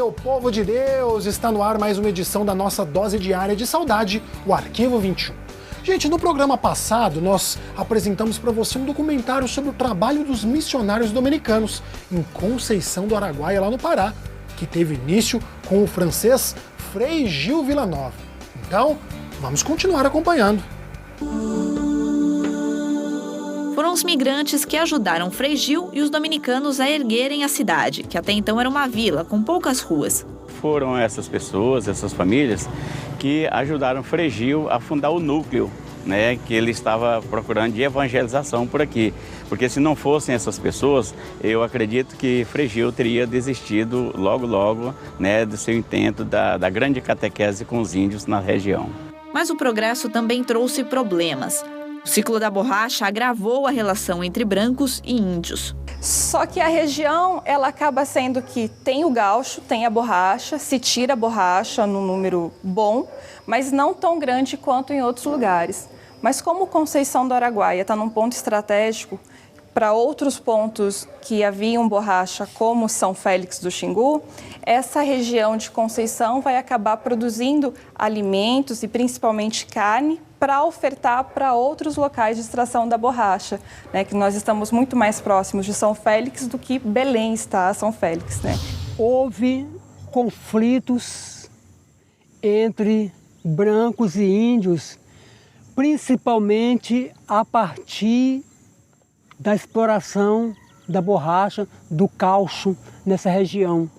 meu povo de Deus! Está no ar mais uma edição da nossa dose diária de saudade, o Arquivo 21. Gente, no programa passado nós apresentamos para você um documentário sobre o trabalho dos missionários dominicanos em Conceição do Araguaia, lá no Pará, que teve início com o francês Frei Gil Villanova. Então, vamos continuar acompanhando. Foram os migrantes que ajudaram Frei Gil e os dominicanos a erguerem a cidade, que até então era uma vila com poucas ruas. Foram essas pessoas, essas famílias, que ajudaram Frei Gil a fundar o núcleo, né, que ele estava procurando de evangelização por aqui. Porque se não fossem essas pessoas, eu acredito que Frei Gil teria desistido logo, né, do seu intento da grande catequese com os índios na região. Mas o progresso também trouxe problemas. O ciclo da borracha agravou a relação entre brancos e índios. Só que a região, ela acaba sendo que tem o gaúcho, tem a borracha, se tira a borracha num número bom, mas não tão grande quanto em outros lugares. Mas como Conceição do Araguaia está num ponto estratégico, para outros pontos que haviam borracha, como São Félix do Xingu, essa região de Conceição vai acabar produzindo alimentos e principalmente carne para ofertar para outros locais de extração da borracha, né, que nós estamos muito mais próximos de São Félix do que Belém está a São Félix, né? Houve conflitos entre brancos e índios, principalmente a partir da exploração da borracha, do caucho nessa região.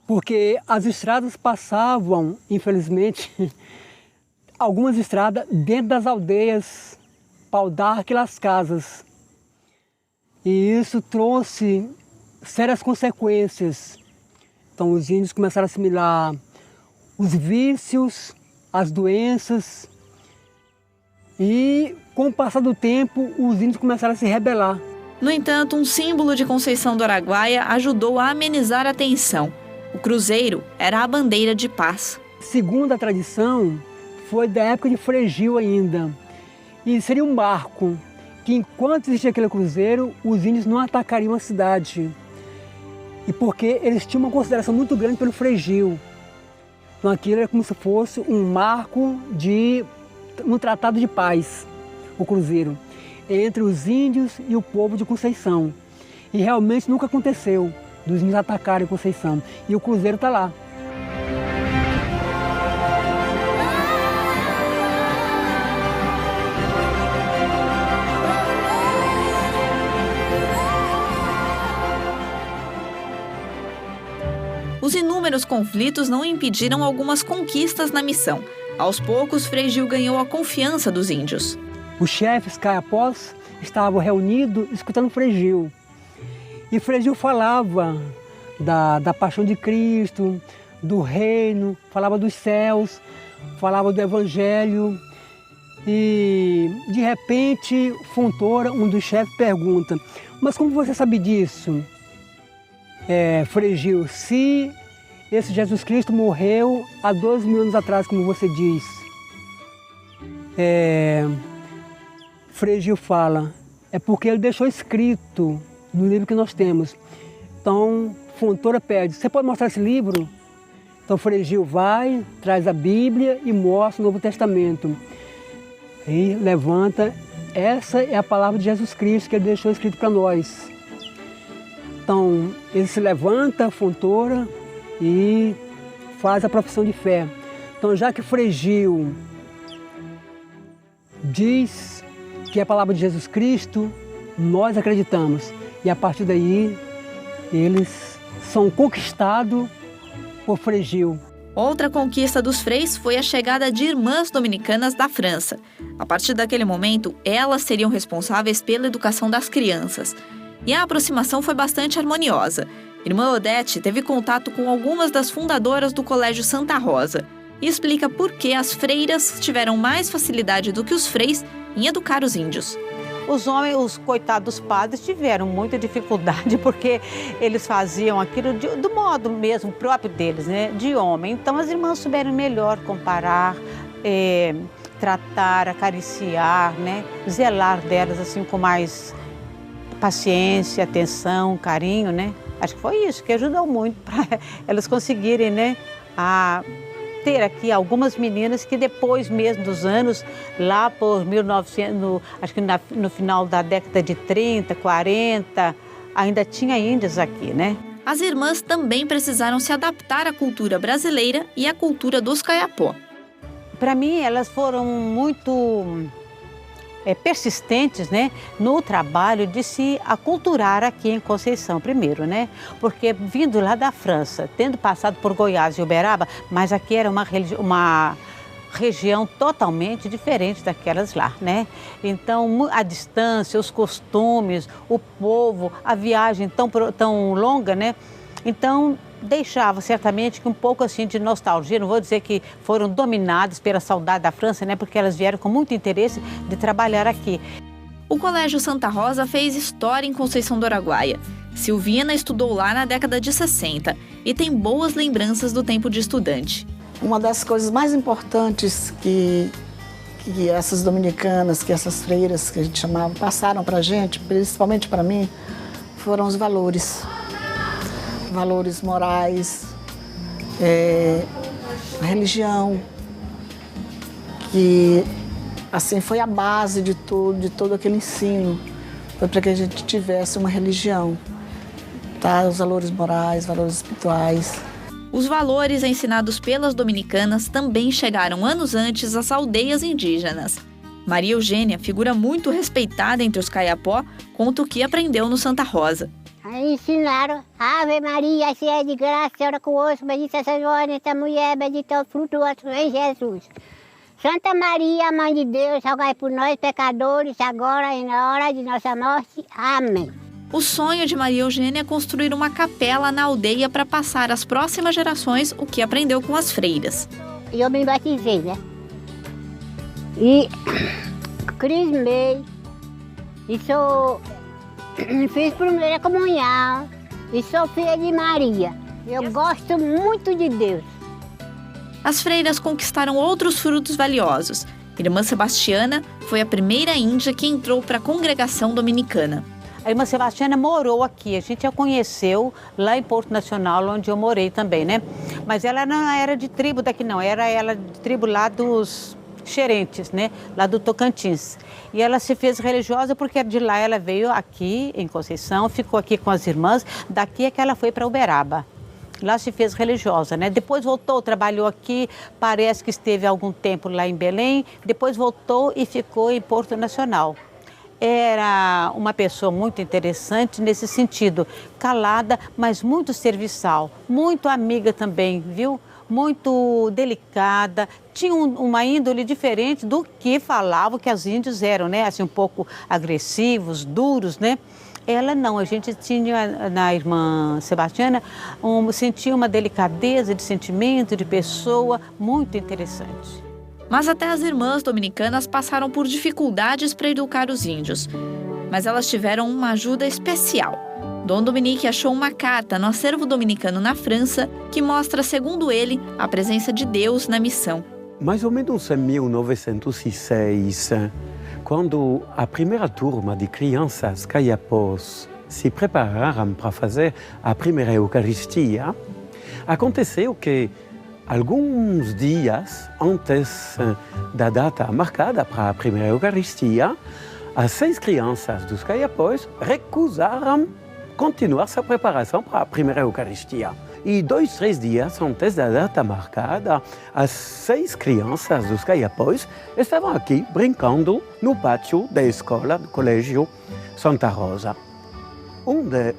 Porque as estradas passavam, infelizmente, algumas estradas dentro das aldeias, Pau d'Arco e Las Casas. E isso trouxe sérias consequências. Então os índios começaram a assimilar os vícios, as doenças. E com o passar do tempo, os índios começaram a se rebelar. No entanto, um símbolo de Conceição do Araguaia ajudou a amenizar a tensão. O cruzeiro era a bandeira de paz. Segundo a tradição, foi da época de Frei Gil ainda. E seria um barco que, enquanto existia aquele cruzeiro, os índios não atacariam a cidade. E porque eles tinham uma consideração muito grande pelo Frei Gil. Então aquilo era como se fosse um marco de um tratado de paz, o cruzeiro, entre os índios e o povo de Conceição. E realmente nunca aconteceu dos índios atacarem Conceição. E o cruzeiro está lá. Os inúmeros conflitos não impediram algumas conquistas na missão. Aos poucos, Frei Gil ganhou a confiança dos índios. Os chefes caiapós estavam reunidos escutando Frei Gil. E Frei Gil falava da paixão de Cristo, do reino, falava dos céus, falava do evangelho. E, de repente, Fontoura, um dos chefes, pergunta: mas como você sabe disso, Frei Gil, se esse Jesus Cristo morreu há 2.000 anos atrás, como você diz? Frei Gil fala, é porque ele deixou escrito no livro que nós temos. Então, Fontoura pede, você pode mostrar esse livro? Então, Frei Gil vai, traz a Bíblia e mostra o Novo Testamento. E levanta, essa é a palavra de Jesus Cristo que ele deixou escrito para nós. Então, ele se levanta, Fontoura, e faz a profissão de fé. Então, já que Frei Gil diz que é a palavra de Jesus Cristo, nós acreditamos. E a partir daí, eles são conquistados por Frei Gil. Outra conquista dos freis foi a chegada de irmãs dominicanas da França. A partir daquele momento, elas seriam responsáveis pela educação das crianças. E a aproximação foi bastante harmoniosa. Irmã Odete teve contato com algumas das fundadoras do Colégio Santa Rosa e explica por que as freiras tiveram mais facilidade do que os freis em educar os índios. Os homens, os coitados padres, tiveram muita dificuldade porque eles faziam aquilo do modo mesmo próprio deles, né, de homem. Então as irmãs souberam melhor comparar, tratar, acariciar, né, zelar delas assim com mais paciência, atenção, carinho, né? Acho que foi isso que ajudou muito para elas conseguirem, né, a ter aqui algumas meninas que depois mesmo dos anos, lá por 1900, acho que no final da década de 30, 40, ainda tinha índias aqui, né? As irmãs também precisaram se adaptar à cultura brasileira e à cultura dos Kayapó. Para mim, elas foram muito persistentes, né, no trabalho de se aculturar aqui em Conceição primeiro, né? Porque vindo lá da França, tendo passado por Goiás e Uberaba, mas aqui era uma região totalmente diferente daquelas lá, né? Então, a distância, os costumes, o povo, a viagem tão longa, né? Então, deixava certamente que um pouco assim de nostalgia, não vou dizer que foram dominadas pela saudade da França, né? Porque elas vieram com muito interesse de trabalhar aqui. O Colégio Santa Rosa fez história em Conceição do Araguaia. Silvina estudou lá na década de 60 e tem boas lembranças do tempo de estudante. Uma das coisas mais importantes que essas dominicanas, que essas freiras que a gente chamava, passaram para a gente, principalmente para mim, foram os valores. Valores morais, a religião, que assim foi a base de todo aquele ensino. Foi para que a gente tivesse uma religião, tá? Os valores morais, valores espirituais. Os valores ensinados pelas dominicanas também chegaram anos antes às aldeias indígenas. Maria Eugênia, figura muito respeitada entre os Kayapó, conta o que aprendeu no Santa Rosa. Aí ensinaram, Ave Maria, cheia de graça, Senhora convosco, bendita seja vós nesta mulher, bendito é o fruto do vosso ventre, Jesus. Santa Maria, Mãe de Deus, rogai por nós, pecadores, agora e na hora de nossa morte. Amém. O sonho de Maria Eugênia é construir uma capela na aldeia para passar às próximas gerações o que aprendeu com as freiras. Eu me batizei, né? E crismei, e fiz primeira comunhão, e sou filha de Maria. Eu gosto muito de Deus. As freiras conquistaram outros frutos valiosos. Irmã Sebastiana foi a primeira índia que entrou para a congregação dominicana. A irmã Sebastiana morou aqui, a gente a conheceu lá em Porto Nacional, onde eu morei também, né? Mas ela não era de tribo daqui não, ela de tribo lá dos Xerentes, né? Lá do Tocantins. E ela se fez religiosa porque de lá ela veio aqui em Conceição, ficou aqui com as irmãs, daqui é que ela foi para Uberaba. Lá se fez religiosa, né? Depois voltou, trabalhou aqui, parece que esteve algum tempo lá em Belém, depois voltou e ficou em Porto Nacional. Era uma pessoa muito interessante nesse sentido, calada, mas muito serviçal, muito amiga também, viu? Muito delicada, tinha uma índole diferente do que falavam que os índios eram, né? Assim, um pouco agressivos, duros, né? Ela não, a gente tinha na irmã Sebastiana, sentia uma delicadeza de sentimento, de pessoa muito interessante. Mas até as irmãs dominicanas passaram por dificuldades para educar os índios. Mas elas tiveram uma ajuda especial. Dom Dominique achou uma carta no acervo dominicano na França que mostra, segundo ele, a presença de Deus na missão. Mais ou menos em 1906, quando a primeira turma de crianças Kayapós se prepararam para fazer a primeira Eucaristia, aconteceu que alguns dias antes da data marcada para a primeira Eucaristia, as 6 crianças dos Kayapós recusaram continuar sua preparação para a primeira Eucaristia. E 2, 3 dias antes da data marcada, as 6 crianças dos Kayapós estavam aqui brincando no pátio da escola do Colégio Santa Rosa.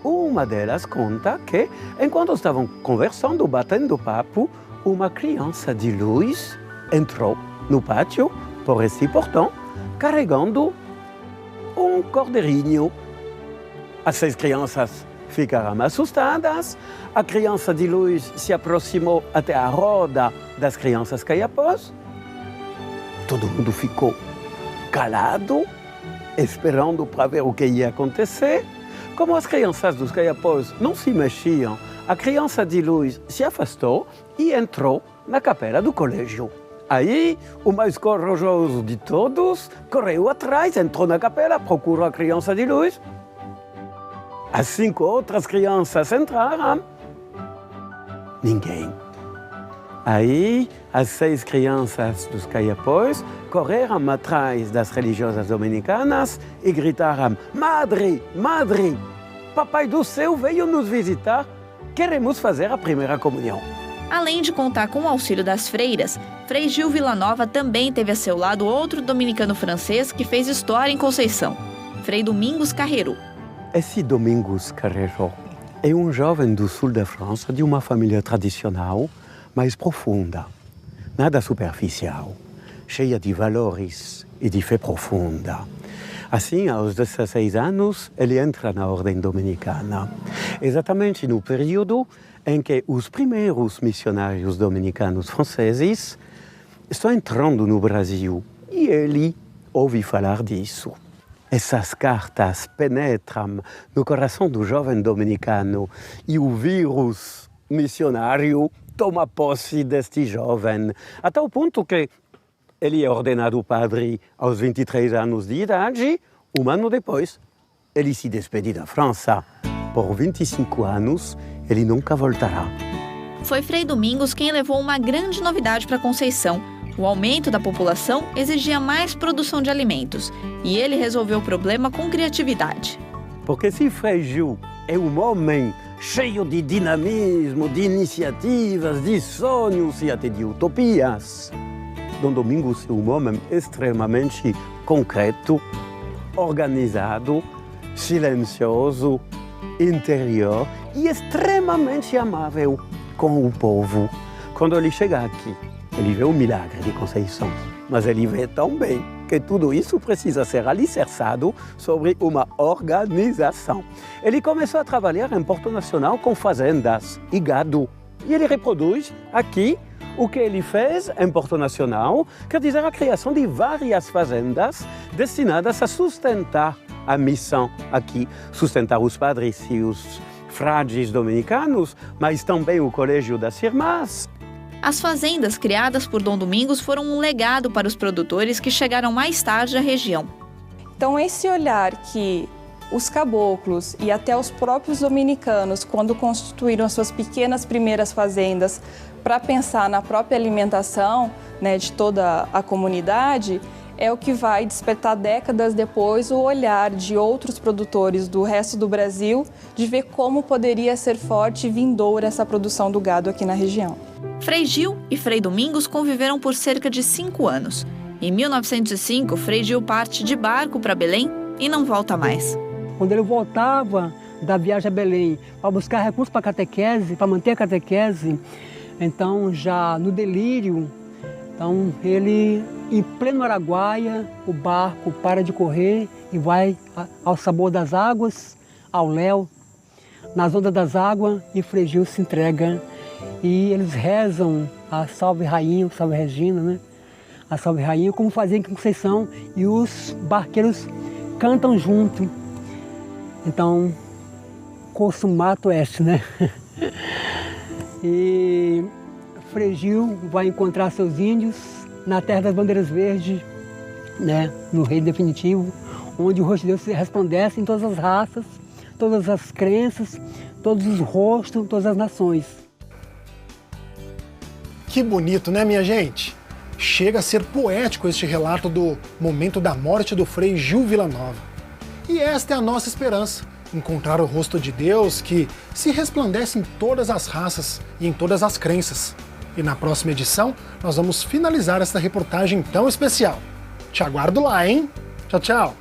Uma delas conta que, enquanto estavam conversando, batendo papo, uma criança de luz entrou no pátio por esse portão, carregando um cordeirinho. As 6 crianças ficaram assustadas, a criança de luz se aproximou até a roda das crianças Kayapós. Todo mundo ficou calado, esperando para ver o que ia acontecer. Como as crianças dos Kayapós não se mexiam, a criança de luz se afastou e entrou na capela do colégio. Aí, o mais corajoso de todos correu atrás, entrou na capela, procurou a criança de luz. As 5 outras crianças entraram. Ninguém. Aí, as 6 crianças dos Caiapós correram atrás das religiosas dominicanas e gritaram: Madre, Madre, Papai do Céu veio nos visitar, queremos fazer a primeira comunhão. Além de contar com o auxílio das freiras, Frei Gil Villanova também teve a seu lado outro dominicano francês que fez história em Conceição, Frei Domingos Carreiro. Esse Domingos Carreiro é um jovem do sul da França de uma família tradicional, mas profunda, nada superficial, cheia de valores e de fé profunda. Assim, aos 16 anos, ele entra na ordem dominicana, exatamente no período em que os primeiros missionários dominicanos franceses estão entrando no Brasil e ele ouve falar disso. Essas cartas penetram no coração do jovem dominicano e o vírus missionário toma posse deste jovem, até o ponto que ele é ordenado padre aos 23 anos de idade. Um ano depois, ele se despede da França. Por 25 anos, ele nunca voltará. Foi Frei Domingos quem levou uma grande novidade para Conceição. O aumento da população exigia mais produção de alimentos e ele resolveu o problema com criatividade. Porque se Frei Gil é um homem cheio de dinamismo, de iniciativas, de sonhos e até de utopias, Dom Domingos é um homem extremamente concreto, organizado, silencioso, interior e extremamente amável com o povo. Quando ele chega aqui, ele vê o milagre de Conceição, mas ele vê também que tudo isso precisa ser alicerçado sobre uma organização. Ele começou a trabalhar em Porto Nacional com fazendas e gado. E ele reproduz aqui o que ele fez em Porto Nacional, quer dizer, a criação de várias fazendas destinadas a sustentar a missão aqui, sustentar os padres e os frades dominicanos, mas também o Colégio das Irmãs. As fazendas criadas por Dom Domingos foram um legado para os produtores que chegaram mais tarde à região. Então, esse olhar que os caboclos e até os próprios dominicanos, quando constituíram as suas pequenas primeiras fazendas para pensar na própria alimentação, né, de toda a comunidade, é o que vai despertar décadas depois o olhar de outros produtores do resto do Brasil de ver como poderia ser forte e vindoura essa produção do gado aqui na região. Frei Gil e Frei Domingos conviveram por cerca de 5 anos. Em 1905, Frei Gil parte de barco para Belém e não volta mais. Quando ele voltava da viagem a Belém para buscar recursos para a catequese, para manter a catequese, então já no delírio, então ele, em pleno Araguaia, o barco para de correr e vai ao sabor das águas, ao léu, nas ondas das águas, e Frei Gil se entrega. E eles rezam a Salve Rainha, Salve Regina, né? A Salve Rainha, como fazia em Conceição, e os barqueiros cantam junto. Então, consumato est, né? E Frei Gil vai encontrar seus índios na Terra das Bandeiras Verdes, né? No Reino Definitivo, onde o rosto de Deus se resplandece em todas as raças, todas as crenças, todos os rostos, todas as nações. Que bonito, né, minha gente? Chega a ser poético este relato do momento da morte do Frei Gil Villanova. E esta é a nossa esperança, encontrar o rosto de Deus que se resplandece em todas as raças e em todas as crenças. E na próxima edição, nós vamos finalizar esta reportagem tão especial. Te aguardo lá, hein? Tchau, tchau!